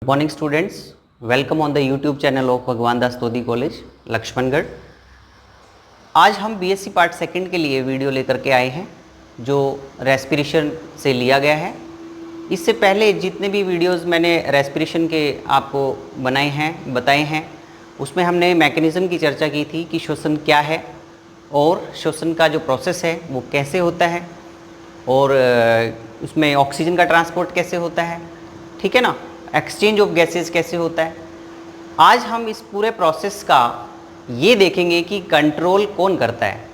morning students, welcome on the YouTube channel of भगवान दास तोदी college Laxmangarh. आज हम बीएससी पार्ट सेकंड के लिए वीडियो लेकर के आए हैं जो रेस्पिरेशन से लिया गया है। इससे पहले जितने भी वीडियोस मैंने रेस्पिरेशन के आपको बनाए हैं बताए हैं उसमें हमने मैकेनिज़्म की चर्चा की थी कि श्वसन क्या है और श्वसन का जो प्रोसेस है वो कैसे होता है और उसमें ऑक्सीजन का ट्रांसपोर्ट कैसे होता है, ठीक है ना, एक्सचेंज ऑफ गैसेस कैसे होता है। आज हम इस पूरे प्रोसेस का ये देखेंगे कि कंट्रोल कौन करता है।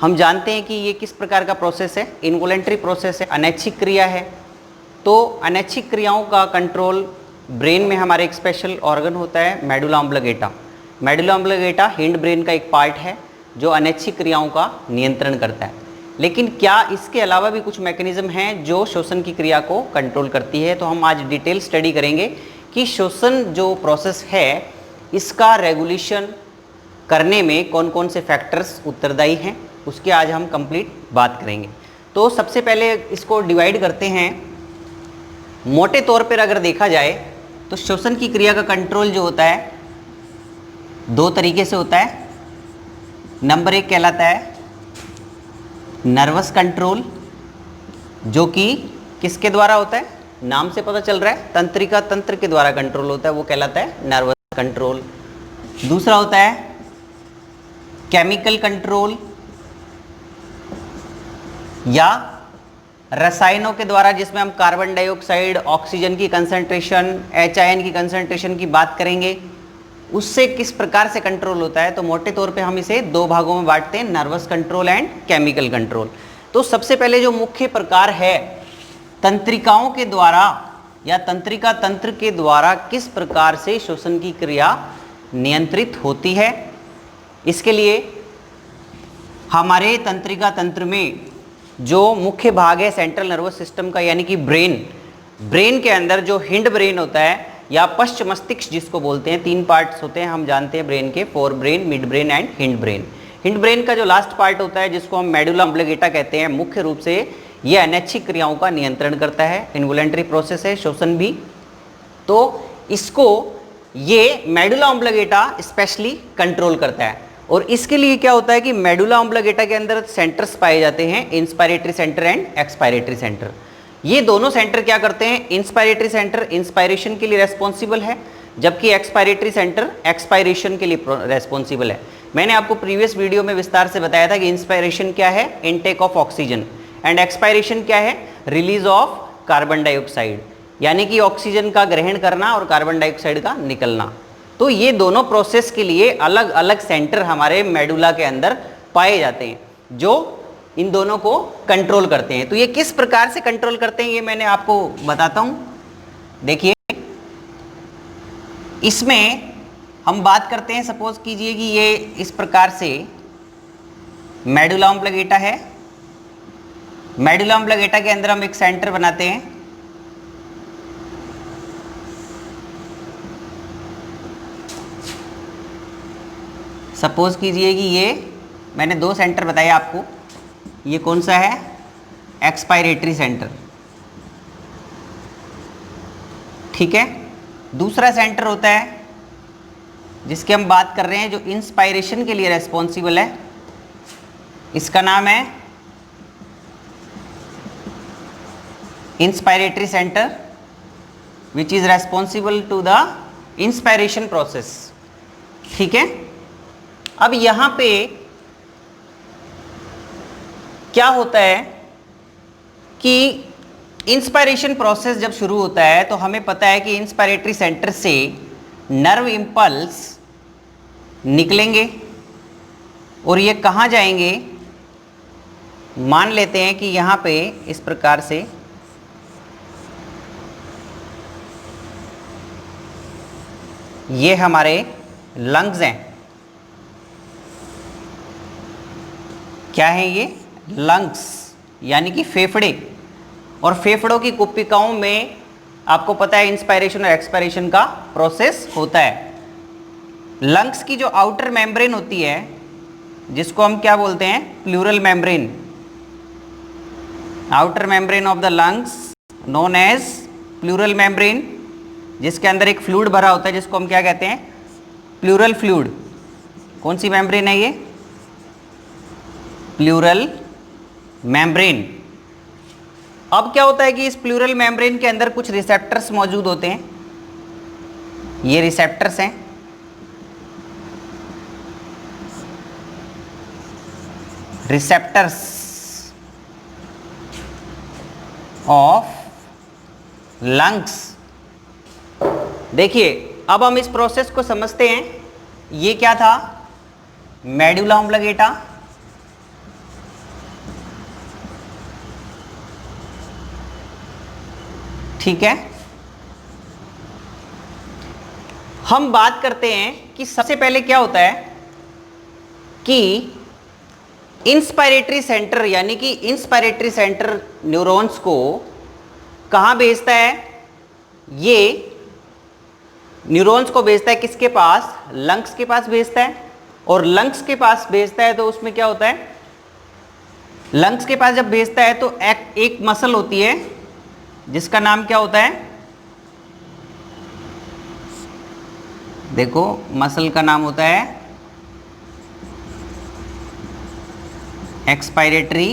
हम जानते हैं कि ये किस प्रकार का प्रोसेस है, इनवॉलेंट्री प्रोसेस है, अनैच्छिक क्रिया है। तो अनैच्छिक क्रियाओं का कंट्रोल ब्रेन में हमारे एक स्पेशल ऑर्गन होता है मेडुला ऑब्लिगेटा। मेडुला ऑब्लिगेटा हिंड ब्रेन का एक पार्ट है जो अनैच्छिक क्रियाओं का नियंत्रण करता है। लेकिन क्या इसके अलावा भी कुछ मैकेनिज्म हैं जो श्वसन की क्रिया को कंट्रोल करती है। तो हम आज डिटेल स्टडी करेंगे कि श्वसन जो प्रोसेस है इसका रेगुलेशन करने में कौन कौन से फैक्टर्स उत्तरदायी हैं, उसकी आज हम कंप्लीट बात करेंगे। तो सबसे पहले इसको डिवाइड करते हैं। मोटे तौर पर अगर देखा जाए तो श्वसन की क्रिया का कंट्रोल जो होता है दो तरीके से होता है। नंबर एक कहलाता है नर्वस कंट्रोल, जो कि किसके द्वारा होता है, नाम से पता चल रहा है, तंत्रिका तंत्र के द्वारा कंट्रोल होता है, वो कहलाता है नर्वस कंट्रोल। दूसरा होता है केमिकल कंट्रोल या रसायनों के द्वारा, जिसमें हम कार्बन डाइऑक्साइड, ऑक्सीजन की कंसंट्रेशन, HIN की कंसंट्रेशन की बात करेंगे, उससे किस प्रकार से कंट्रोल होता है। तो मोटे तौर पे हम इसे दो भागों में बांटते हैं, nervous control and chemical control. तो सबसे पहले जो मुख्य प्रकार है तंत्रिकाओं के द्वारा या तंत्रिका तंत्र के द्वारा किस प्रकार से श्वसन की क्रिया नियंत्रित होती है। इसके लिए हमारे तंत्रिका तंत्र में जो मुख्य भाग है सेंट्रल नर्वस सिस्टम का, यानी कि ब्रेन के अंदर जो हिंड ब्रेन होता है या पश्च मस्तिष्क जिसको बोलते हैं, तीन पार्ट्स होते हैं हम जानते हैं ब्रेन के, fore brain, mid brain and hind brain. Hind brain का जो लास्ट पार्ट होता है जिसको हम मेडुला ऑब्लिगेटा कहते हैं, मुख्य रूप से ये अनैच्छिक क्रियाओं का नियंत्रण करता है, इनवॉलेंट्री प्रोसेस है, श्वसन भी। तो इसको ये मेडुला ऑब्लिगेटा स्पेशली कंट्रोल करता है। और इसके लिए क्या होता है कि मेडुला ऑब्लिगेटा के अंदर सेंटर्स पाए जाते हैं, inspiratory centre and expiratory centre. ये दोनों सेंटर क्या करते हैं, इंस्पायरेटरी सेंटर इंस्पायरेशन के लिए रेस्पॉन्सिबल है, जबकि एक्सपायरेटरी सेंटर एक्सपायरेशन के लिए रेस्पॉन्सिबल है। मैंने आपको प्रीवियस वीडियो में विस्तार से बताया था कि इंस्पायरेशन क्या है, intake of oxygen, and expiration क्या है, रिलीज ऑफ कार्बन डाइऑक्साइड, यानी कि ऑक्सीजन का ग्रहण करना और कार्बन डाइऑक्साइड का निकलना। तो ये दोनों प्रोसेस के लिए अलग अलग सेंटर हमारे मेडुला के अंदर पाए जाते हैं जो इन दोनों को कंट्रोल करते हैं। तो ये किस प्रकार से कंट्रोल करते हैं ये मैंने आपको बताता हूं। देखिए, इसमें हम बात करते हैं, सपोज कीजिए कि ये इस प्रकार से मेडुला ऑब्लिगेटा है। मेडुला ऑब्लिगेटा के अंदर हम एक सेंटर बनाते हैं। सपोज कीजिए कि ये मैंने दो सेंटर बताए आपको। ये कौन सा है, एक्सपायरेटरी सेंटर, ठीक है। दूसरा सेंटर होता है जिसकी हम बात कर रहे हैं जो इंस्पायरेशन के लिए रेस्पॉन्सिबल है, इसका नाम है inspiratory centre which is responsible to the inspiration process, ठीक है। अब यहां पे क्या होता है कि इंस्पायरेशन प्रोसेस जब शुरू होता है तो हमें पता है कि इंस्पायरेटरी सेंटर से नर्व इंपल्स निकलेंगे और ये कहाँ जाएंगे, मान लेते हैं कि यहाँ पे इस प्रकार से ये हमारे लंग्स हैं। क्या है ये, लंग्स, यानी कि फेफड़े। और फेफड़ों की कुप्पिकाओं में आपको पता है इंस्पायरेशन और एक्सपायरेशन का प्रोसेस होता है। लंग्स की जो आउटर मेम्ब्रेन होती है जिसको हम क्या बोलते हैं, pleural membrane, outer membrane of the lungs known as pleural membrane, जिसके अंदर एक फ्लूइड भरा होता है जिसको हम क्या कहते हैं, प्लूरल फ्लूइड। कौन सी मेम्ब्रेन है ये, प्लूरल मेम्ब्रेन। अब क्या होता है कि इस प्लूरल मेम्ब्रेन के अंदर कुछ रिसेप्टर्स मौजूद होते हैं, ये रिसेप्टर्स हैं। Receptors of lungs. देखिए अब हम इस प्रोसेस को समझते हैं। ये क्या था, मेडुला ऑब्लिंगेटा, ठीक है। हम बात करते हैं कि सबसे पहले क्या होता है कि इंस्पायरेटरी सेंटर, यानी कि इंस्पायरेटरी सेंटर न्यूरॉन्स को कहां भेजता है, ये न्यूरॉन्स को भेजता है किसके पास, लंग्स के पास भेजता है। और लंग्स के पास भेजता है तो उसमें क्या होता है, लंग्स के पास जब भेजता है तो एक मसल होती है जिसका नाम क्या होता है, देखो मसल का नाम होता है एक्सपायरेटरी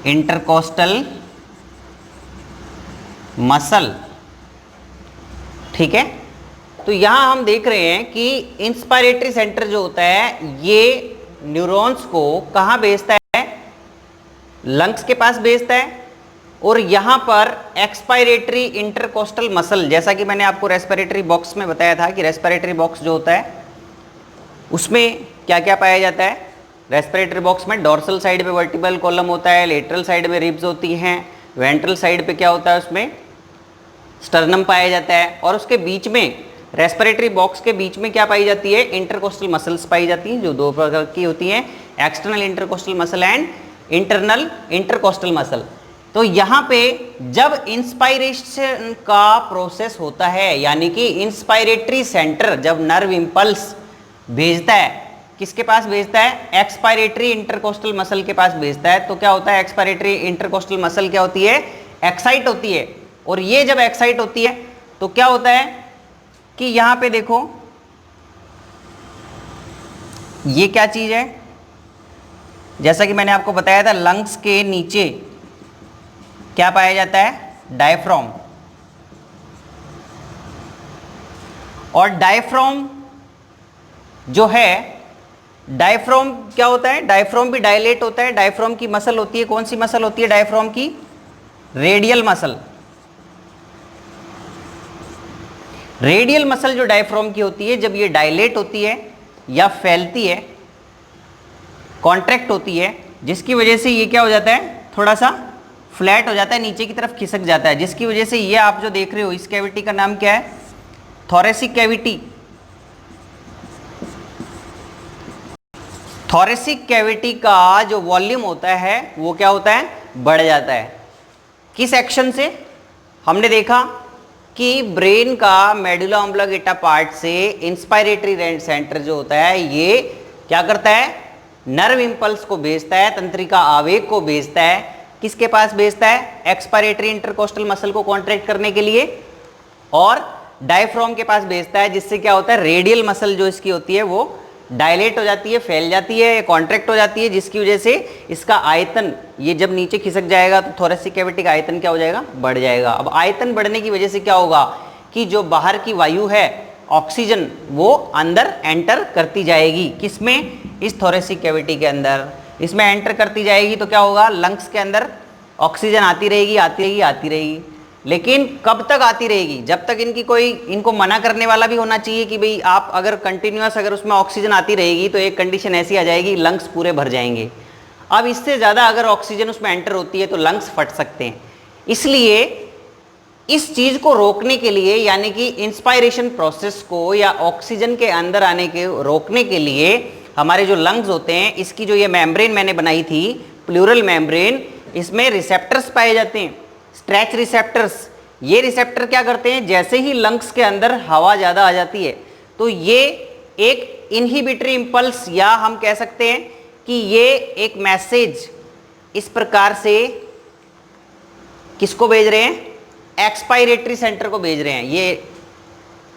इंटरकोस्टल मसल, ठीक है। तो यहां हम देख रहे हैं कि इंस्पायरेटरी सेंटर जो होता है ये न्यूरॉन्स को कहां भेजता है, लंग्स के पास भेजता है। और यहां पर एक्सपायरेटरी इंटरकोस्टल मसल, जैसा कि मैंने आपको रेस्पिरेटरी बॉक्स में बताया था कि रेस्पिरेटरी बॉक्स जो होता है उसमें क्या क्या पाया जाता है। रेस्पिरेटरी बॉक्स में डोर्सल साइड पे वर्टिब्रल कॉलम होता है, लेटरल साइड में रिब्स होती हैं, वेंट्रल साइड पे क्या होता है, उसमें स्टर्नम पाया जाता है। और उसके बीच में, रेस्पिरेटरी बॉक्स के बीच में क्या पाई जाती है, इंटरकोस्टल मसल्स पाई जाती हैं जो दो प्रकार की होती हैं, external intercostal muscle and internal intercostal muscle. तो यहाँ पे जब इंस्पायरेशन का प्रोसेस होता है, यानी कि इंस्पायरेटरी सेंटर जब नर्व इंपल्स भेजता है, किसके पास भेजता है, एक्सपायरेटरी इंटरकोस्टल मसल के पास भेजता है, तो क्या होता है, एक्सपायरेटरी इंटरकोस्टल मसल क्या होती है, एक्साइट होती है। और ये जब एक्साइट होती है तो क्या होता है कि यहां पे देखो ये क्या चीज है, जैसा कि मैंने आपको बताया था लंग्स के नीचे क्या पाया जाता है, डायफ्राम। और डायफ्राम जो है, डायफ्राम क्या होता है, डायफ्राम भी डायलेट होता है। डायफ्राम की मसल होती है, कौन सी मसल होती है डायफ्राम की, रेडियल मसल। रेडियल मसल जो डायफ्राम की होती है, जब ये डायलेट होती है या फैलती है, कॉन्ट्रैक्ट होती है, जिसकी वजह से ये क्या हो जाता है, थोड़ा सा फ्लैट हो जाता है, नीचे की तरफ खिसक जाता है, जिसकी वजह से ये आप जो देख रहे हो इस कैविटी का नाम क्या है, थोरेसिक कैविटी। थोरेसिक कैविटी का जो वॉल्यूम होता है वो क्या होता है, बढ़ जाता है। किस एक्शन से, हमने देखा कि ब्रेन का मेडुला ऑब्लिंगेटा पार्ट से इंस्पायरेटरी सेंटर जो होता है ये क्या करता है, नर्व इंपल्स को भेजता है, तंत्रिका आवेग को भेजता है, किसके पास भेजता है, एक्सपायरेटरी इंटरकोस्टल मसल को कॉन्ट्रैक्ट करने के लिए, और डायफ्राम के पास भेजता है, जिससे क्या होता है, रेडियल मसल जो इसकी होती है वो डायलेट हो जाती है, फैल जाती है, कॉन्ट्रैक्ट हो जाती है, जिसकी वजह से इसका आयतन, ये जब नीचे खिसक जाएगा तो थोरेसिक कैविटी का आयतन क्या हो जाएगा, बढ़ जाएगा। अब आयतन बढ़ने की वजह से क्या होगा कि जो बाहर की वायु है, ऑक्सीजन, वो अंदर एंटर करती जाएगी, किसमें, इस थोरेसिक कैविटी के अंदर, इसमें एंटर करती जाएगी। तो क्या होगा, लंग्स के अंदर ऑक्सीजन आती रहेगी, आती रहेगी, आती रहेगी। लेकिन कब तक आती रहेगी, जब तक इनको मना करने वाला भी होना चाहिए कि भाई आप अगर कंटिन्यूअस अगर उसमें ऑक्सीजन आती रहेगी तो एक कंडीशन ऐसी आ जाएगी, लंग्स पूरे भर जाएंगे। अब इससे ज़्यादा अगर ऑक्सीजन उसमें एंटर होती है तो लंग्स फट सकते हैं। इसलिए इस चीज़ को रोकने के लिए, यानी कि इंस्पायरेशन प्रोसेस को या ऑक्सीजन के अंदर आने के रोकने के लिए, हमारे जो लंग्स होते हैं, इसकी जो ये मेम्ब्रेन मैंने बनाई थी, प्लूरल मेम्ब्रेन, इसमें रिसेप्टर्स पाए जाते हैं, स्ट्रेच रिसेप्टर्स। ये रिसेप्टर क्या करते हैं, जैसे ही लंग्स के अंदर हवा ज़्यादा आ जाती है तो ये एक इनहिबिटरी इंपल्स, या हम कह सकते हैं कि ये एक मैसेज इस प्रकार से किसको भेज रहे हैं, एक्सपायरेटरी सेंटर को भेज रहे हैं। ये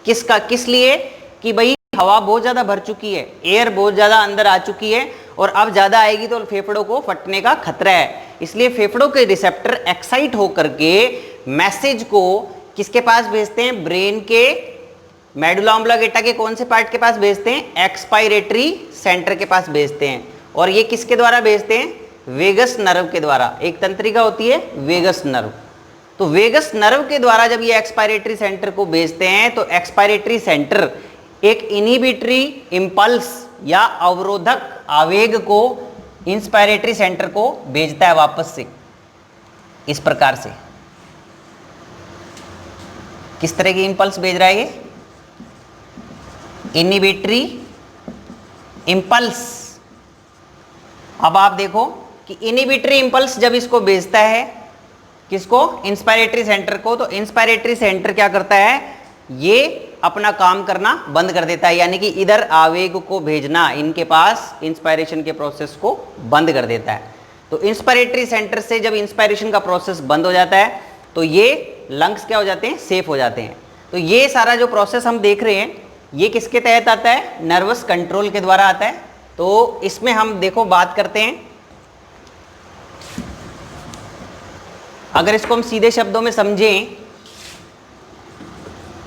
किस लिए कि भाई हवा बहुत ज्यादा भर चुकी है, एयर बहुत ज्यादा अंदर आ चुकी है और अब ज्यादा आएगी तो फेफड़ों को फटने का खतरा है। इसलिए फेफड़ों के रिसेप्टर एक्साइट होकर के मैसेज को किसके पास भेजते हैं? ब्रेन के मेडुला ऑब्लिंगेटा के कौन से पार्ट के पास भेजते हैं? एक्सपायरेटरी सेंटर के पास भेजते हैं। और ये किसके द्वारा भेजते हैं? वेगस नर्व के द्वारा। एक तंत्रिका होती है वेगस नर्व, तो वेगस नर्व के द्वारा जब ये एक्सपायरेटरी सेंटर को भेजते हैं तो एक्सपायरेटरी सेंटर एक इनहिबिटरी इंपल्स या अवरोधक आवेग को इंस्पायरेटरी सेंटर को भेजता है वापस से, इस प्रकार से। किस तरह की इंपल्स भेज रहा है ये? Inhibitory impulse. अब आप देखो कि इनहिबिटरी इंपल्स जब इसको भेजता है, किसको? इंस्पायरेटरी सेंटर को, तो इंस्पायरेटरी सेंटर क्या करता है? ये अपना काम करना बंद कर देता है, यानी कि इधर आवेग को भेजना इनके पास इंस्पायरेशन के प्रोसेस को बंद कर देता है। तो इंस्पायरेटरी सेंटर से जब इंस्पायरेशन का प्रोसेस बंद हो जाता है तो ये लंग्स क्या हो जाते हैं? सेफ हो जाते हैं। तो ये सारा जो प्रोसेस हम देख रहे हैं ये किसके तहत आता है? नर्वस कंट्रोल के द्वारा आता है। तो इसमें हम देखो बात करते हैं, अगर इसको हम सीधे शब्दों में समझें,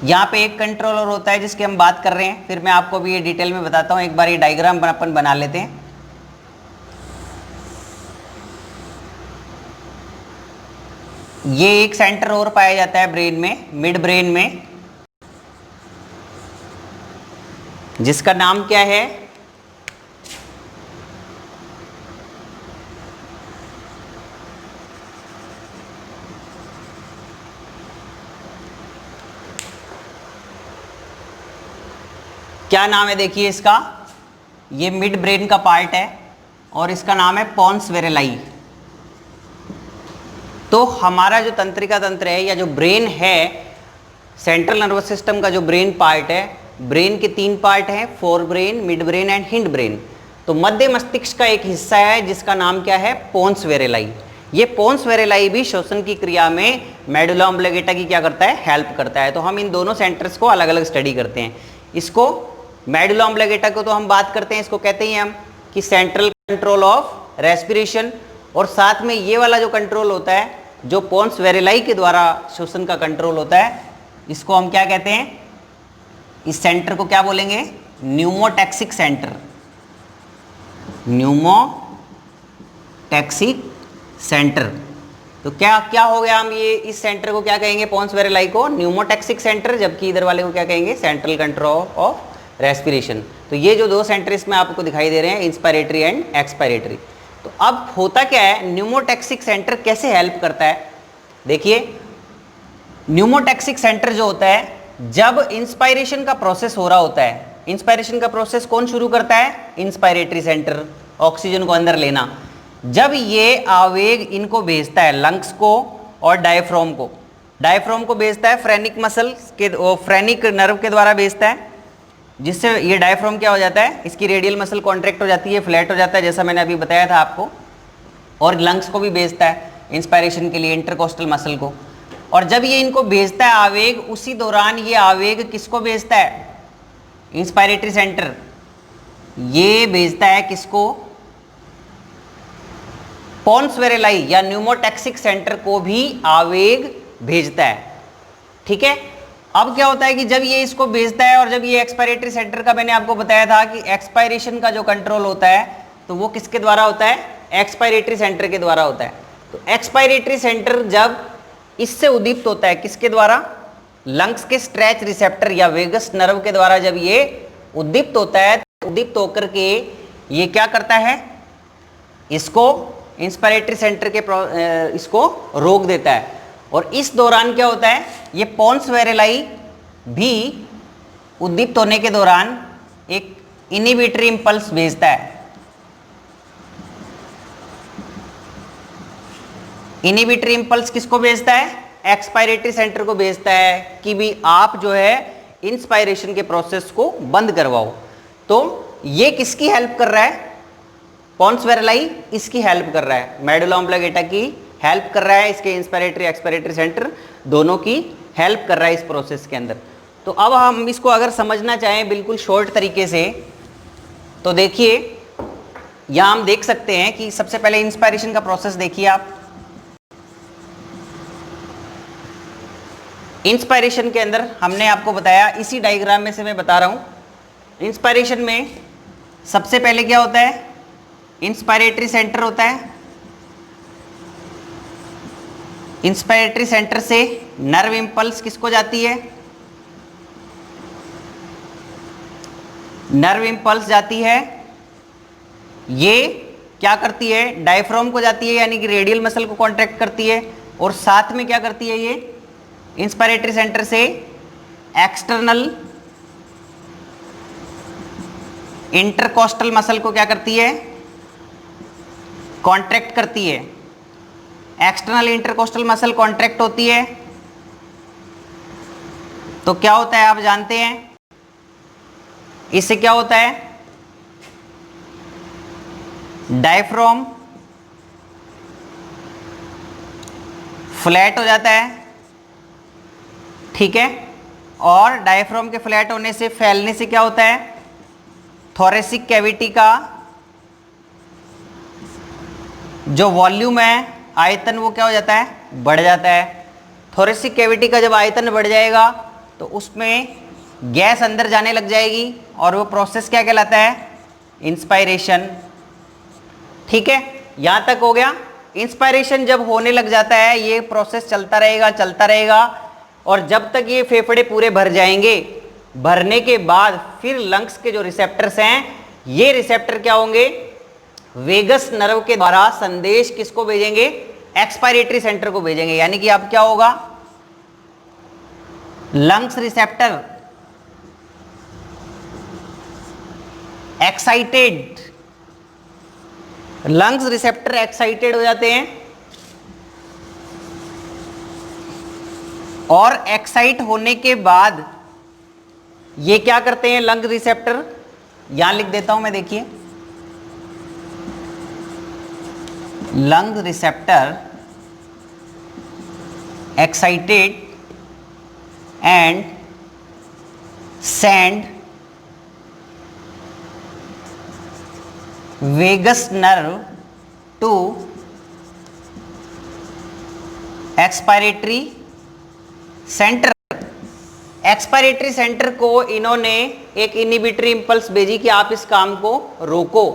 यहाँ पे एक कंट्रोलर होता है जिसकी हम बात कर रहे हैं, फिर मैं आपको भी ये डिटेल में बताता हूँ। एक बार ये डायग्राम अपन बना लेते हैं। ये एक सेंटर और पाया जाता है ब्रेन में, मिड ब्रेन में, जिसका नाम क्या है? क्या नाम है? देखिए इसका, ये मिड ब्रेन का पार्ट है और इसका नाम है पोन्स वेरेलाई। तो हमारा जो तंत्रिका तंत्र है या जो ब्रेन है, सेंट्रल नर्वस सिस्टम का जो ब्रेन पार्ट है, ब्रेन के 3 पार्ट हैं, fore brain, mid brain and hind brain. तो मध्य मस्तिष्क का एक हिस्सा है जिसका नाम क्या है? पोन्स वेरेलाई। ये पोन्स वेरेलाई भी श्वसन की क्रिया में मेडुला ऑब्लिंगेटा की क्या करता है? हेल्प करता है। तो हम इन दोनों सेंटर्स को अलग अलग स्टडी करते हैं। इसको मेडुला ऑब्लिंगेटा को तो हम बात करते हैं, इसको कहते हैं हम कि सेंट्रल कंट्रोल ऑफ रेस्पिरेशन, और साथ में ये वाला जो कंट्रोल होता है जो पोन्स वेरेलाई के द्वारा श्वसन का कंट्रोल होता है, इसको हम क्या कहते हैं? इस सेंटर को क्या बोलेंगे? Pneumotaxic centre. Pneumotaxic centre. तो क्या क्या हो गया? हम ये इस सेंटर को क्या कहेंगे? पोन्स वेरेलाई को न्यूमोटैक्सिक सेंटर, जबकि इधर वाले को क्या कहेंगे? Central control of respiration. तो ये जो 2 सेंटर इसमें आपको दिखाई दे रहे हैं, इंस्पायरेटरी एंड एक्सपायरेटरी। तो अब होता क्या है? न्यूमोटैक्सिक सेंटर कैसे हेल्प करता है? देखिए, न्यूमोटैक्सिक सेंटर जो होता है, जब इंस्पायरेशन का प्रोसेस हो रहा होता है, इंस्पायरेशन का प्रोसेस कौन शुरू करता है? इंस्पायरेटरी सेंटर, ऑक्सीजन को अंदर लेना। जब ये आवेग इनको भेजता है, लंग्स को और डायफ्राम को, डायफ्राम को भेजता है फ्रेनिक मसल के, फ्रेनिक नर्व के द्वारा भेजता है, जिससे ये डायफ्राम क्या हो जाता है? इसकी रेडियल मसल कॉन्ट्रैक्ट हो जाती है, फ्लैट हो जाता है, जैसा मैंने अभी बताया था आपको। और लंग्स को भी भेजता है इंस्पायरेशन के लिए, इंटरकोस्टल मसल को। और जब ये इनको भेजता है आवेग, उसी दौरान ये आवेग किसको भेजता है? इंस्पायरेटरी सेंटर ये भेजता है किसको? पोन्स वेरेलाई या न्यूमोटैक्सिक सेंटर को भी आवेग भेजता है। ठीक है। अब क्या होता है कि जब ये इसको भेजता है और जब ये एक्सपायरेटरी सेंटर का, मैंने आपको बताया था कि एक्सपायरेशन का जो कंट्रोल होता है तो वो किसके द्वारा होता है? एक्सपायरेटरी सेंटर के द्वारा होता है। तो एक्सपायरेटरी सेंटर जब इससे उद्दीप्त होता है, किसके द्वारा? लंग्स के स्ट्रेच रिसेप्टर या वेगस नर्व के द्वारा जब ये उद्दीप्त होता है, तो उद्दीप्त होकर के ये क्या करता है? इसको इंस्पायरेटरी सेंटर के इसको रोक देता है। और इस दौरान क्या होता है? ये पोन्स वेरेलाई भी उद्दीप्त होने के दौरान एक इनहिबिटरी इंपल्स भेजता है। इनहिबिटरी इंपल्स किसको भेजता है? एक्सपायरेटरी सेंटर को भेजता है कि भी आप जो है इंस्पायरेशन के प्रोसेस को बंद करवाओ। तो ये किसकी हेल्प कर रहा है? पोन्स वेरेलाई इसकी हेल्प कर रहा है, मेडुला ऑब्लिंगेटा की हेल्प कर रहा है, इसके इंस्पायरेटरी एक्सपायरेटरी सेंटर दोनों की हेल्प कर रहा है इस प्रोसेस के अंदर। तो अब हम इसको अगर समझना चाहें बिल्कुल शॉर्ट तरीके से, तो देखिए यहाँ हम देख सकते हैं कि सबसे पहले इंस्पायरेशन का प्रोसेस देखिए आप। इंस्पायरेशन के अंदर हमने आपको बताया, इसी डायग्राम में से मैं बता रहा हूँ। इंस्पायरेशन में सबसे पहले क्या होता है, इंस्पायरेटरी सेंटर होता है। इंस्पायरेटरी सेंटर से नर्व इंपल्स किसको जाती है, नर्व इंपल्स जाती है, ये क्या करती है, डायफ्राम को जाती है, यानी कि रेडियल मसल को कॉन्ट्रैक्ट करती है, और साथ में क्या करती है, ये इंस्पायरेटरी सेंटर से एक्सटर्नल इंटरकोस्टल मसल को क्या करती है, कॉन्ट्रैक्ट करती है। एक्सटर्नल इंटरकोस्टल मसल कॉन्ट्रैक्ट होती है तो क्या होता है आप जानते हैं, इससे क्या होता है, डायफ्राम फ्लैट हो जाता है, ठीक है। और डायफ्राम के फ्लैट होने से, फैलने से क्या होता है, थोरेसिक कैविटी का जो वॉल्यूम है, आयतन, वो क्या हो जाता है, बढ़ जाता है। थोरेसिक कैविटी का जब आयतन बढ़ जाएगा तो उसमें गैस अंदर जाने लग जाएगी और वो प्रोसेस क्या कहलाता है, इंस्पायरेशन, ठीक है। यहां तक हो गया। इंस्पायरेशन जब होने लग जाता है, ये प्रोसेस चलता रहेगा चलता रहेगा, और जब तक ये फेफड़े पूरे भर जाएंगे, भरने के बाद फिर लंग्स के जो रिसेप्टर्स हैं, ये रिसेप्टर क्या होंगे, वेगस नर्व के द्वारा संदेश किसको भेजेंगे, एक्सपायरेटरी सेंटर को भेजेंगे। यानी कि अब क्या होगा, lungs receptor excited, lungs receptor excited हो जाते हैं, और एक्साइट होने के बाद ये क्या करते हैं, लंग रिसेप्टर, यहां लिख देता हूं मैं, देखिए, lung receptor excited and send vagus nerve to expiratory centre. Expiratory centre को इन्होंने एक इनहिबिटरी इंपल्स भेजी कि आप इस काम को रोको।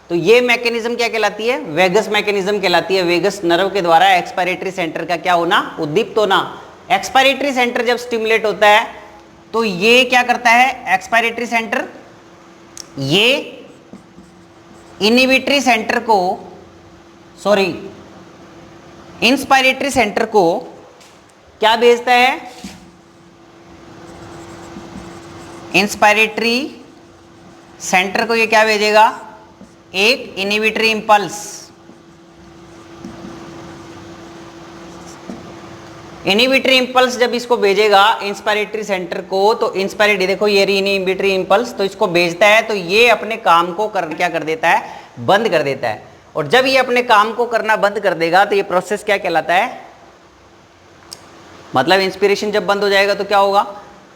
तो ये मैकेनिज्म क्या कहलाती है, वेगस मैकेनिज्म कहलाती है। वेगस नर्व के द्वारा एक्सपायरेटरी सेंटर का क्या होना, उद्दीप्त होना। एक्सपायरेटरी सेंटर जब स्टिमुलेट होता है तो ये क्या करता है, एक्सपायरेटरी सेंटर ये इनहिबिटरी सेंटर को, सॉरी, इंस्पायरेटरी सेंटर को क्या भेजता है, इंस्पायरेटरी सेंटर को ये क्या भेजेगा, एक इनहिबिटरी इंपल्स। इनहिबिटरी इंपल्स जब इसको भेजेगा इंस्पायरेटरी सेंटर को, तो इंस्पायरेटरी, देखो ये इनहिबिटरी इंपल्स, तो इसको भेजता है, तो ये अपने काम को क्या कर देता है, बंद कर देता है। और जब ये अपने काम को करना बंद कर देगा तो ये प्रोसेस क्या कहलाता है, मतलब इंस्पिरेशन जब बंद हो जाएगा तो क्या होगा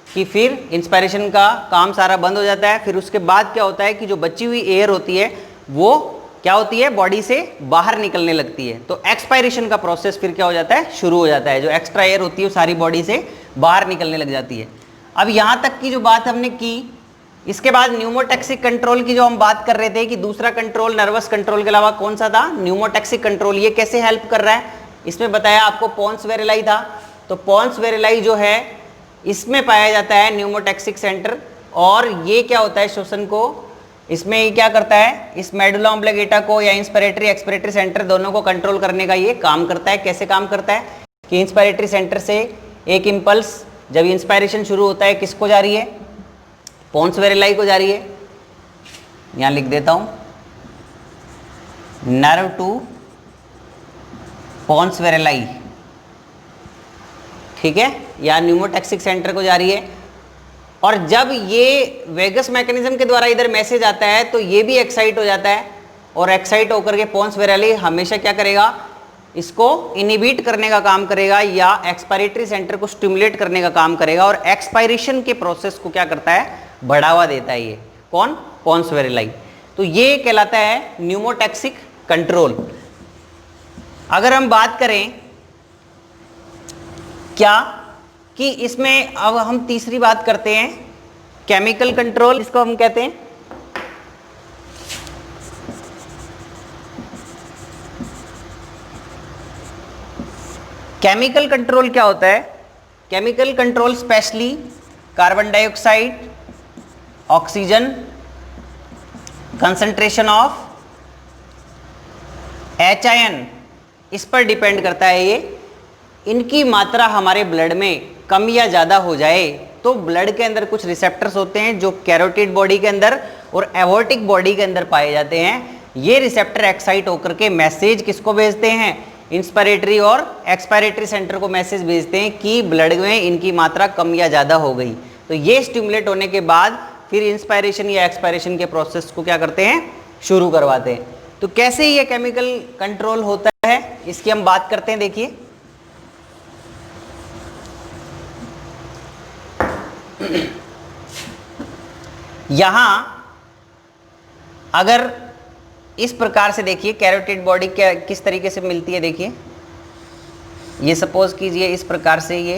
कि फिर इंस्पायरेशन का काम सारा बंद हो जाता है। फिर उसके बाद क्या होता है कि जो बची हुई एयर होती है वो क्या होती है, बॉडी से बाहर निकलने लगती है। तो एक्सपायरेशन का प्रोसेस फिर क्या हो जाता है, शुरू हो जाता है। जो एक्स्ट्रा एयर होती है वो सारी बॉडी से बाहर निकलने लग जाती है। अब यहाँ तक की जो बात हमने की, इसके बाद न्यूमोटैक्सिक कंट्रोल की जो हम बात कर रहे थे कि दूसरा कंट्रोल नर्वस कंट्रोल के अलावा कौन सा था, न्यूमोटैक्सिक कंट्रोल। ये कैसे हेल्प कर रहा है, इसमें बताया आपको पोन्स वेरेलाई था। तो पोन्स वेरेलाई जो है इसमें पाया जाता है न्यूमोटैक्सिक सेंटर, और ये क्या होता है, श्वसन को इसमें ये क्या करता है, इस मेडुला ऑब्लिगेटा को या इंस्पायरेटरी एक्सपायरेटरी सेंटर दोनों को कंट्रोल करने का ये काम करता है। कैसे काम करता है कि इंस्पायरेटरी सेंटर से एक इंपल्स जब इंस्पायरेशन शुरू होता है किसको जा रही है, पोन्स वेरेलाई को जा रही है। यहाँ लिख देता हूँ, नर्व टू पोन्स वेरेलाई, ठीक है, या न्यूमोटैक्सिक सेंटर को जा रही है। और जब ये वेगस मैकेनिज्म के द्वारा इधर मैसेज आता है तो ये भी एक्साइट हो जाता है, और एक्साइट होकर के पोन्स वेरेलाई हमेशा क्या करेगा, इसको इनिबिट करने का काम करेगा या एक्सपायरेटरी सेंटर को स्टिमुलेट करने का काम करेगा और एक्सपायरेशन के प्रोसेस को क्या करता है, बढ़ावा देता है। ये कौन, पॉन्स वेरेलाई। तो ये कहलाता है न्यूमोटैक्सिक कंट्रोल। अगर हम बात करें क्या कि इसमें अब हम तीसरी बात करते हैं केमिकल कंट्रोल, इसको हम कहते हैं। केमिकल कंट्रोल क्या होता है? Chemical control specially carbon dioxide, oxygen, concentration of HIN, इस पर डिपेंड करता है। ये इनकी मात्रा हमारे ब्लड में कम या ज़्यादा हो जाए तो ब्लड के अंदर कुछ रिसेप्टर्स होते हैं जो कैरोटिड बॉडी के अंदर और एवोर्टिक बॉडी के अंदर पाए जाते हैं। ये रिसेप्टर एक्साइट होकर के मैसेज किसको भेजते हैं, इंस्पायरेटरी और एक्सपायरेटरी सेंटर को मैसेज भेजते हैं कि ब्लड में इनकी मात्रा कम या ज़्यादा हो गई। तो ये स्टिमुलेट होने के बाद फिर इंस्पायरेशन या एक्सपायरेशन के प्रोसेस को क्या करते हैं, शुरू करवाते हैं। तो कैसे ये केमिकल कंट्रोल होता है इसकी हम बात करते हैं। देखिए यहां अगर इस प्रकार से देखिए कैरोटिड बॉडी क्या किस तरीके से मिलती है। देखिए ये सपोज कीजिए इस प्रकार से ये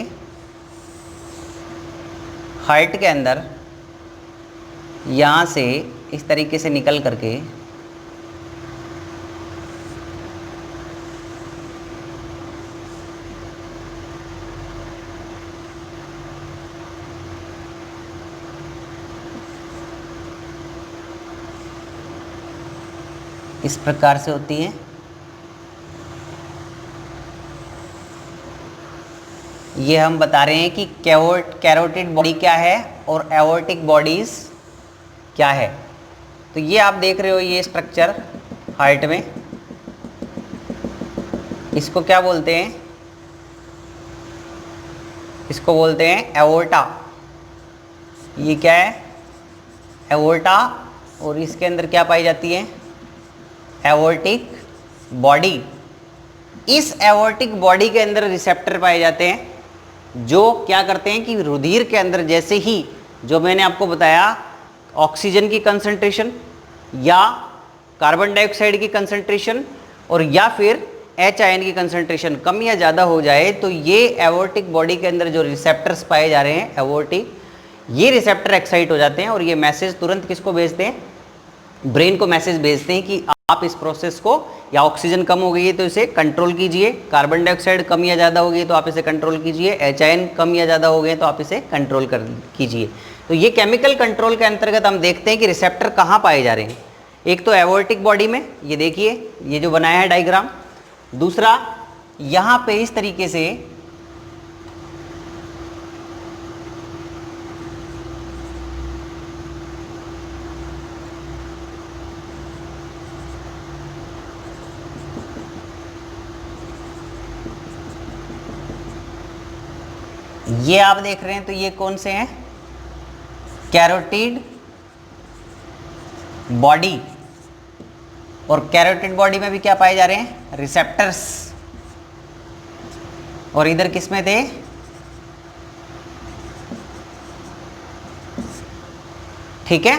हार्ट के अंदर यहां से इस तरीके से निकल करके इस प्रकार से होती है। ये हम बता रहे हैं कि कैरोटिड बॉडी क्या है और एवोर्टिक बॉडीज क्या है। तो ये आप देख रहे हो ये स्ट्रक्चर हार्ट में, इसको क्या बोलते हैं, इसको बोलते हैं एवोर्टा। ये क्या है, एवोर्टा, और इसके अंदर क्या पाई जाती है, एवोर्टिक बॉडी। इस एवोर्टिक बॉडी के अंदर रिसेप्टर पाए जाते हैं जो क्या करते हैं कि रुधिर के अंदर जैसे ही जो मैंने आपको बताया ऑक्सीजन की कंसंट्रेशन या कार्बन डाइऑक्साइड की कंसंट्रेशन और या फिर HIN की कंसंट्रेशन कम या ज़्यादा हो जाए तो ये एवोर्टिक बॉडी के अंदर जो रिसेप्टर्स पाए जा रहे हैं एवोर्टिक, ये रिसेप्टर एक्साइट हो जाते हैं और ये मैसेज तुरंत किसको भेजते हैं, ब्रेन को मैसेज भेजते हैं कि आप इस प्रोसेस को, या ऑक्सीजन कम हो गई है तो इसे कंट्रोल कीजिए, कार्बन डाइऑक्साइड कम या ज़्यादा हो गई तो आप इसे कंट्रोल कीजिए, HIN कम या ज़्यादा हो गए तो आप इसे कंट्रोल कीजिए। तो ये केमिकल कंट्रोल के अंतर्गत हम देखते हैं कि रिसेप्टर कहाँ पाए जा रहे हैं। एक तो एवोर्टिक बॉडी में, ये देखिए ये जो बनाया है डायग्राम। दूसरा यहाँ पे इस तरीके से ये आप देख रहे हैं। तो ये कौन से हैं, कैरोटिड बॉडी, और कैरोटिड बॉडी में भी क्या पाए जा रहे हैं, रिसेप्टर्स। और इधर किस में थे, ठीक है।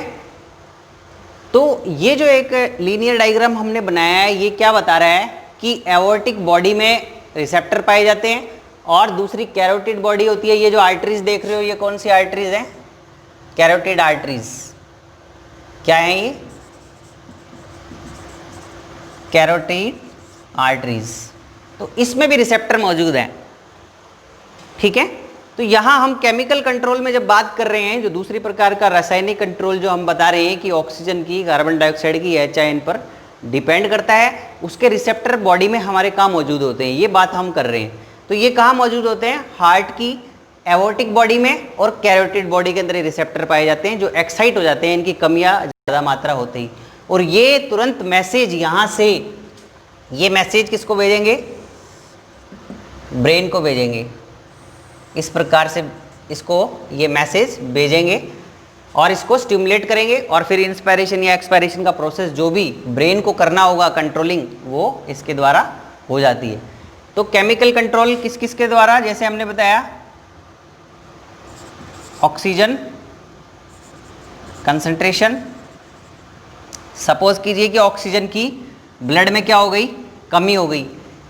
तो ये जो एक लीनियर डायग्राम हमने बनाया है ये क्या बता रहा है कि एवोर्टिक बॉडी में रिसेप्टर पाए जाते हैं और दूसरी कैरोटिड बॉडी होती है। ये जो आर्टरीज देख रहे हो ये कौन सी आर्टरीज हैं, कैरोटिड आर्टरीज। क्या है ये, कैरोटिड आर्टरीज। तो इसमें भी रिसेप्टर मौजूद हैं, ठीक है। तो यहाँ हम केमिकल कंट्रोल में जब बात कर रहे हैं, जो दूसरी प्रकार का रासायनिक कंट्रोल जो हम बता रहे हैं कि ऑक्सीजन की, कार्बन डाइऑक्साइड की, HIN पर डिपेंड करता है, उसके रिसेप्टर बॉडी में हमारे कहाँ मौजूद होते हैं, ये बात हम कर रहे हैं। तो ये कहाँ मौजूद होते हैं, हार्ट की एवोर्टिक बॉडी में और कैरोटिड बॉडी के अंदर ये रिसेप्टर पाए जाते हैं जो एक्साइट हो जाते हैं इनकी कम या ज़्यादा मात्रा होते ही, और ये तुरंत मैसेज यहाँ से, ये मैसेज किसको भेजेंगे, ब्रेन को भेजेंगे। इस प्रकार से इसको ये मैसेज भेजेंगे और इसको स्टिमुलेट करेंगे और फिर इंस्पायरेशन या एक्सपायरेशन का प्रोसेस जो भी ब्रेन को करना होगा कंट्रोलिंग, वो इसके द्वारा हो जाती है। तो केमिकल कंट्रोल किस किस के द्वारा, जैसे हमने बताया ऑक्सीजन कंसंट्रेशन, सपोज कीजिए कि ऑक्सीजन की ब्लड में क्या हो गई, कमी हो गई,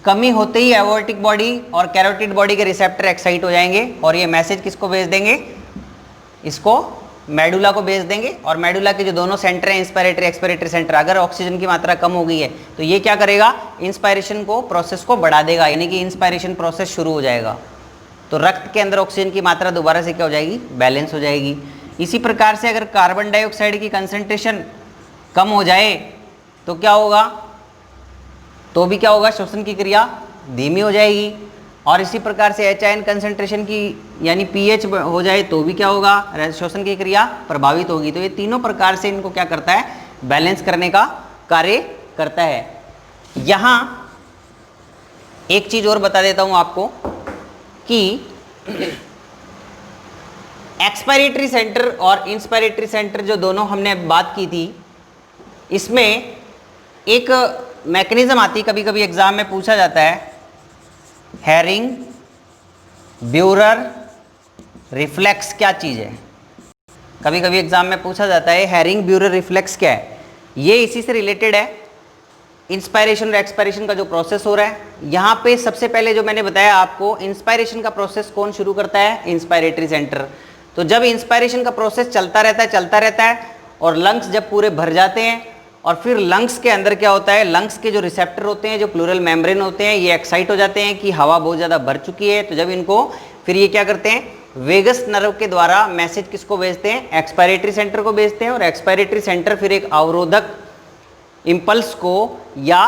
कमी होते ही एओर्टिक बॉडी और कैरोटिड बॉडी के रिसेप्टर एक्साइट हो जाएंगे और ये मैसेज किसको भेज देंगे, इसको मेडुला को भेज देंगे। और मेडुला के जो दोनों सेंटर हैं, इंस्पायरेटरी एक्सपायरेटरी सेंटर, अगर ऑक्सीजन की मात्रा कम हो गई है तो ये क्या करेगा, इंस्पायरेशन को प्रोसेस को बढ़ा देगा, यानी कि इंस्पायरेशन प्रोसेस शुरू हो जाएगा। तो रक्त के अंदर ऑक्सीजन की मात्रा दोबारा से क्या हो जाएगी, बैलेंस हो जाएगी। इसी प्रकार से अगर कार्बन डाइऑक्साइड की कंसंट्रेशन कम हो जाए तो क्या होगा, तो भी क्या होगा, श्वसन की क्रिया धीमी हो जाएगी। और इसी प्रकार से HIN कंसंट्रेशन की यानी pH हो जाए तो भी क्या होगा, श्वसन की क्रिया प्रभावित होगी। तो ये तीनों प्रकार से इनको क्या करता है, बैलेंस करने का कार्य करता है। यहाँ एक चीज और बता देता हूं आपको कि एक्सपायरेटरी सेंटर और इंस्पायरेटरी सेंटर जो दोनों हमने बात की थी, इसमें एक मैकेनिज्म आती, कभी कभी एग्जाम में पूछा जाता है, हैरिंग ब्यूरर रिफ्लेक्स क्या चीज़ है। कभी कभी एग्जाम में पूछा जाता है हैरिंग ब्यूरर रिफ्लेक्स क्या है। ये इसी से रिलेटेड है, इंस्पायरेशन और एक्सपायरेशन का जो प्रोसेस हो रहा है। यहाँ पे सबसे पहले जो मैंने बताया आपको, इंस्पायरेशन का प्रोसेस कौन शुरू करता है, इंस्पायरेटरी सेंटर। तो जब इंस्पायरेशन का प्रोसेस चलता रहता है और लंग्स जब पूरे भर जाते हैं और फिर लंग्स के अंदर क्या होता है, लंग्स के जो रिसेप्टर होते हैं, जो प्लूरल मेम्ब्रेन होते हैं, ये एक्साइट हो जाते हैं कि हवा बहुत ज़्यादा भर चुकी है। तो जब इनको फिर ये क्या करते हैं, वेगस नर्व के द्वारा मैसेज किसको भेजते हैं, एक्सपायरेटरी सेंटर को भेजते हैं। और एक्सपायरेटरी सेंटर फिर एक अवरोधक इम्पल्स को या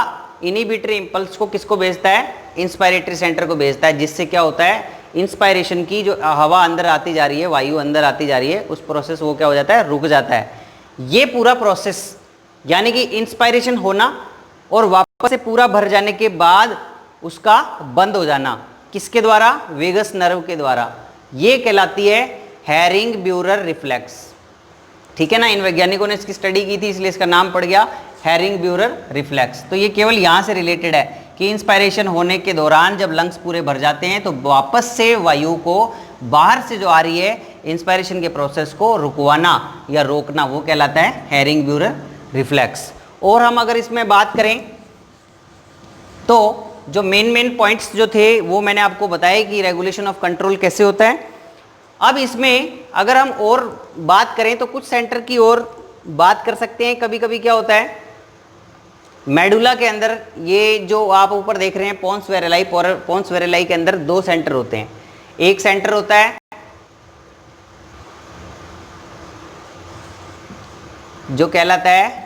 इनिबिटरी इम्पल्स को किसको भेजता है, इंस्पायरेटरी सेंटर को भेजता है। जिससे क्या होता है, इंस्पायरेशन की जो हवा अंदर आती जा रही है, वायु अंदर आती जा रही है, उस प्रोसेस वो क्या हो जाता है, रुक जाता है। ये पूरा प्रोसेस यानी कि इंस्पायरेशन होना और वापस से पूरा भर जाने के बाद उसका बंद हो जाना, किसके द्वारा, वेगस नर्व के द्वारा, ये कहलाती है हैरिंग ब्यूरर रिफ्लेक्स। ठीक है ना, इन वैज्ञानिकों ने इसकी स्टडी की थी इसलिए इसका नाम पड़ गया हैरिंग ब्यूरर रिफ्लेक्स। तो ये केवल यहाँ से रिलेटेड है कि इंस्पायरेशन होने के दौरान जब लंग्स पूरे भर जाते हैं तो वापस से वायु को बाहर से जो आ रही है इंस्पायरेशन के प्रोसेस को रुकवाना या रोकना, वो कहलाता है हैरिंग ब्यूरर रिफ्लेक्स। और हम अगर इसमें बात करें तो जो मेन पॉइंट्स जो थे वो मैंने आपको बताया कि रेगुलेशन ऑफ कंट्रोल कैसे होता है। अब इसमें अगर हम और बात करें तो कुछ सेंटर की और बात कर सकते हैं। कभी कभी क्या होता है, मेडुला के अंदर ये जो आप ऊपर देख रहे हैं पोन्स वेरेलाई, पोन्स वेरेलाई के अंदर दो सेंटर होते हैं। एक सेंटर होता है जो कहलाता है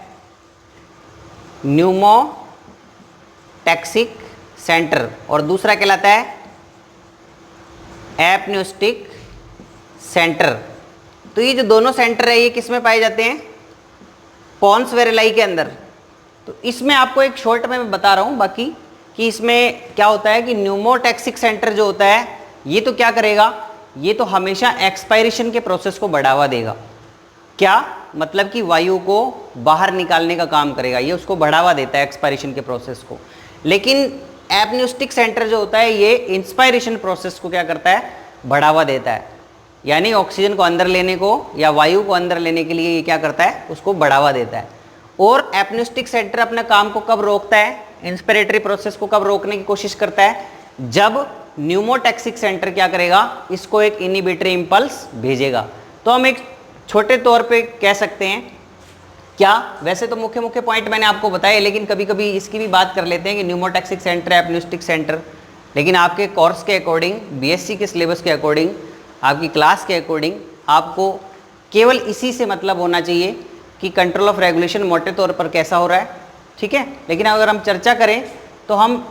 न्यूमोटैक्सिक सेंटर और दूसरा कहलाता है एपन्यूस्टिक सेंटर। तो ये जो दोनों सेंटर है ये किस में पाए जाते हैं, पोन्स वेरेलाई के अंदर। तो इसमें आपको एक शॉर्ट में मैं बता रहा हूं, बाकी कि इसमें क्या होता है कि न्यूमोटैक्सिक सेंटर जो होता है ये तो क्या करेगा, ये तो हमेशा एक्सपायरेशन के प्रोसेस को बढ़ावा देगा। क्या मतलब कि वायु को बाहर निकालने का काम करेगा, ये उसको बढ़ावा देता है एक्सपायरेशन के प्रोसेस को। लेकिन एपन्यूस्टिक सेंटर जो होता है ये इंस्पायरेशन प्रोसेस को क्या करता है, बढ़ावा देता है। यानी ऑक्सीजन को अंदर लेने को या वायु को अंदर लेने के लिए ये क्या करता है, उसको बढ़ावा देता है। और एपन्यूस्टिक सेंटर अपने काम को कब रोकता है, इंस्पिरेटरी प्रोसेस को कब रोकने की कोशिश करता है, जब न्यूमोटैक्सिक सेंटर क्या करेगा, इसको एक इनिबिटरी इंपल्स भेजेगा। तो हम एक छोटे तौर पे कह सकते हैं क्या, वैसे तो मुख्य पॉइंट मैंने आपको बताए, लेकिन कभी कभी इसकी भी बात कर लेते हैं कि न्यूमोटैक्सिक सेंटर, एपन्यूस्टिक सेंटर। लेकिन आपके कोर्स के अकॉर्डिंग, बीएससी के सिलेबस के अकॉर्डिंग, आपकी क्लास के अकॉर्डिंग आपको केवल इसी से मतलब होना चाहिए कि कंट्रोल ऑफ रेगुलेशन मोटे तौर पर कैसा हो रहा है। ठीक है, लेकिन अगर हम चर्चा करें तो हम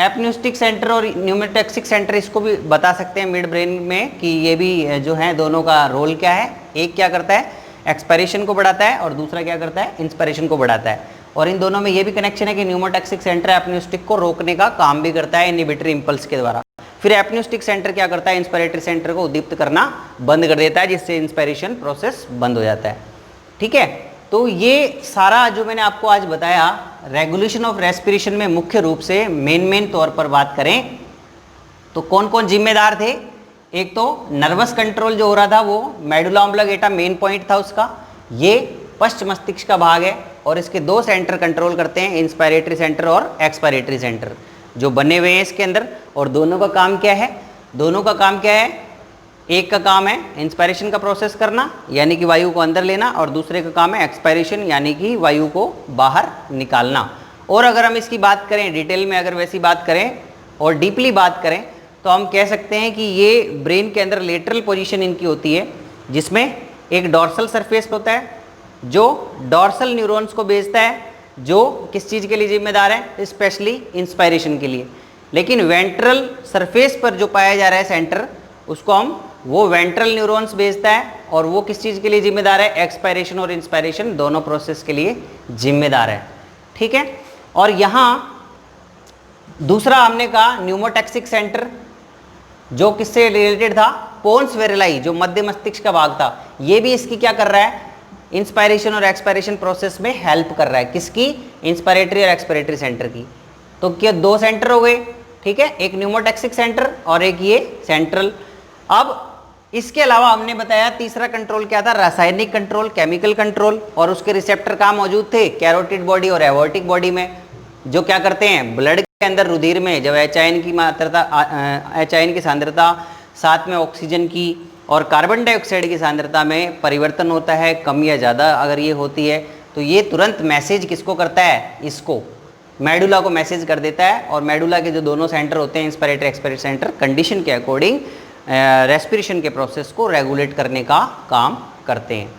एपन्यूस्टिक सेंटर और न्यूमोटैक्सिक सेंटर इसको भी बता सकते हैं मिड ब्रेन में कि ये भी जो है दोनों का रोल क्या है। एक क्या करता है, एक्सपायरेशन को बढ़ाता है और दूसरा क्या करता है, इंस्पायरेशन को बढ़ाता है। और इन दोनों में ये भी कनेक्शन है कि न्यूमोटैक्सिक सेंटर एपन्यूस्टिक को रोकने का काम भी करता है इनिबिटरी इंपल्स के द्वारा। फिर एपन्यूस्टिक सेंटर क्या करता है, इंस्पायरेटरी सेंटर को उद्दीप्त करना बंद कर देता है, जिससे इंस्पायरेशन प्रोसेस बंद हो जाता है। ठीक है, तो ये सारा जो मैंने आपको आज बताया रेगुलेशन ऑफ रेस्पिरेशन में मुख्य रूप से मेन तौर पर बात करें तो कौन कौन जिम्मेदार थे। एक तो नर्वस कंट्रोल जो हो रहा था वो मेडुला ऑब्लिंगेटा मेन पॉइंट था उसका, ये पश्च मस्तिष्क का भाग है और इसके दो सेंटर कंट्रोल करते हैं, इंस्पायरेटरी सेंटर और एक्सपायरेटरी सेंटर जो बने हुए हैं इसके अंदर। और दोनों का काम क्या है, दोनों का काम क्या है, एक का काम है इंस्पायरेशन का प्रोसेस करना यानी कि वायु को अंदर लेना, और दूसरे का काम है एक्सपायरेशन यानी कि वायु को बाहर निकालना। और अगर हम इसकी बात करें डिटेल में, अगर वैसी बात करें और डीपली बात करें तो हम कह सकते हैं कि ये ब्रेन के अंदर लेटरल पोजीशन इनकी होती है, जिसमें एक डॉर्सल सरफेस होता है जो डॉर्सल न्यूरॉन्स को भेजता है, जो किस चीज़ के लिए जिम्मेदार है, स्पेशली इंस्पायरेशन के लिए। लेकिन वेंट्रल सरफेस पर जो पाया जा रहा है सेंटर, उसको हम वो वेंट्रल न्यूरॉन्स भेजता है और वो किस चीज़ के लिए जिम्मेदार है, एक्सपायरेशन और इंस्पायरेशन दोनों प्रोसेस के लिए जिम्मेदार है। ठीक है। और यहाँ दूसरा हमने कहा न्यूमोटैक्सिक सेंटर जो किससे रिलेटेड था, पोन्स वेरेलाई जो मध्य मस्तिष्क का भाग था, ये भी इसकी क्या कर रहा है, इंस्पायरेशन और एक्सपायरेशन प्रोसेस में हेल्प कर रहा है। किसकी, इंस्पायरेटरी और एक्सपायरेटरी सेंटर की। तो क्या दो सेंटर हो गए, ठीक है, एक न्यूमोटैक्सिक सेंटर और एक ये सेंट्रल। अब इसके अलावा हमने बताया तीसरा कंट्रोल क्या था, रासायनिक कंट्रोल, केमिकल कंट्रोल, और उसके रिसेप्टर कहाँ मौजूद थे, कैरोटिड बॉडी और एवॉर्टिक बॉडी में, जो क्या करते हैं, ब्लड के अंदर रुधिर में जब एच की सांद्रता साथ में ऑक्सीजन की और कार्बन डाइऑक्साइड की सांद्रता में परिवर्तन होता है, कम या ज़्यादा अगर ये होती है, तो ये तुरंत मैसेज किसको करता है, इसको मेडुला को मैसेज कर देता है। और मेडुला के जो दोनों सेंटर होते हैं, इंस्पायरेटरी एक्सपायरेटरी सेंटर, कंडीशन के अकॉर्डिंग रेस्पिरेशन के प्रोसेस को रेगुलेट करने का काम करते हैं।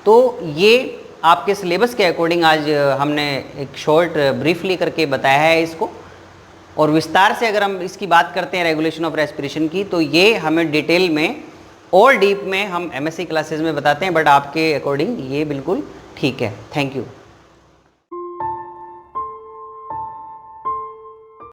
तो ये आपके सिलेबस के अकॉर्डिंग आज हमने एक शॉर्ट ब्रीफली करके बताया है इसको। और विस्तार से अगर हम इसकी बात करते हैं रेगुलेशन ऑफ रेस्पिरेशन की, तो ये हमें डिटेल में और डीप में हम MSc क्लासेस में बताते हैं, बट आपके अकॉर्डिंग ये बिल्कुल ठीक है। Thank you.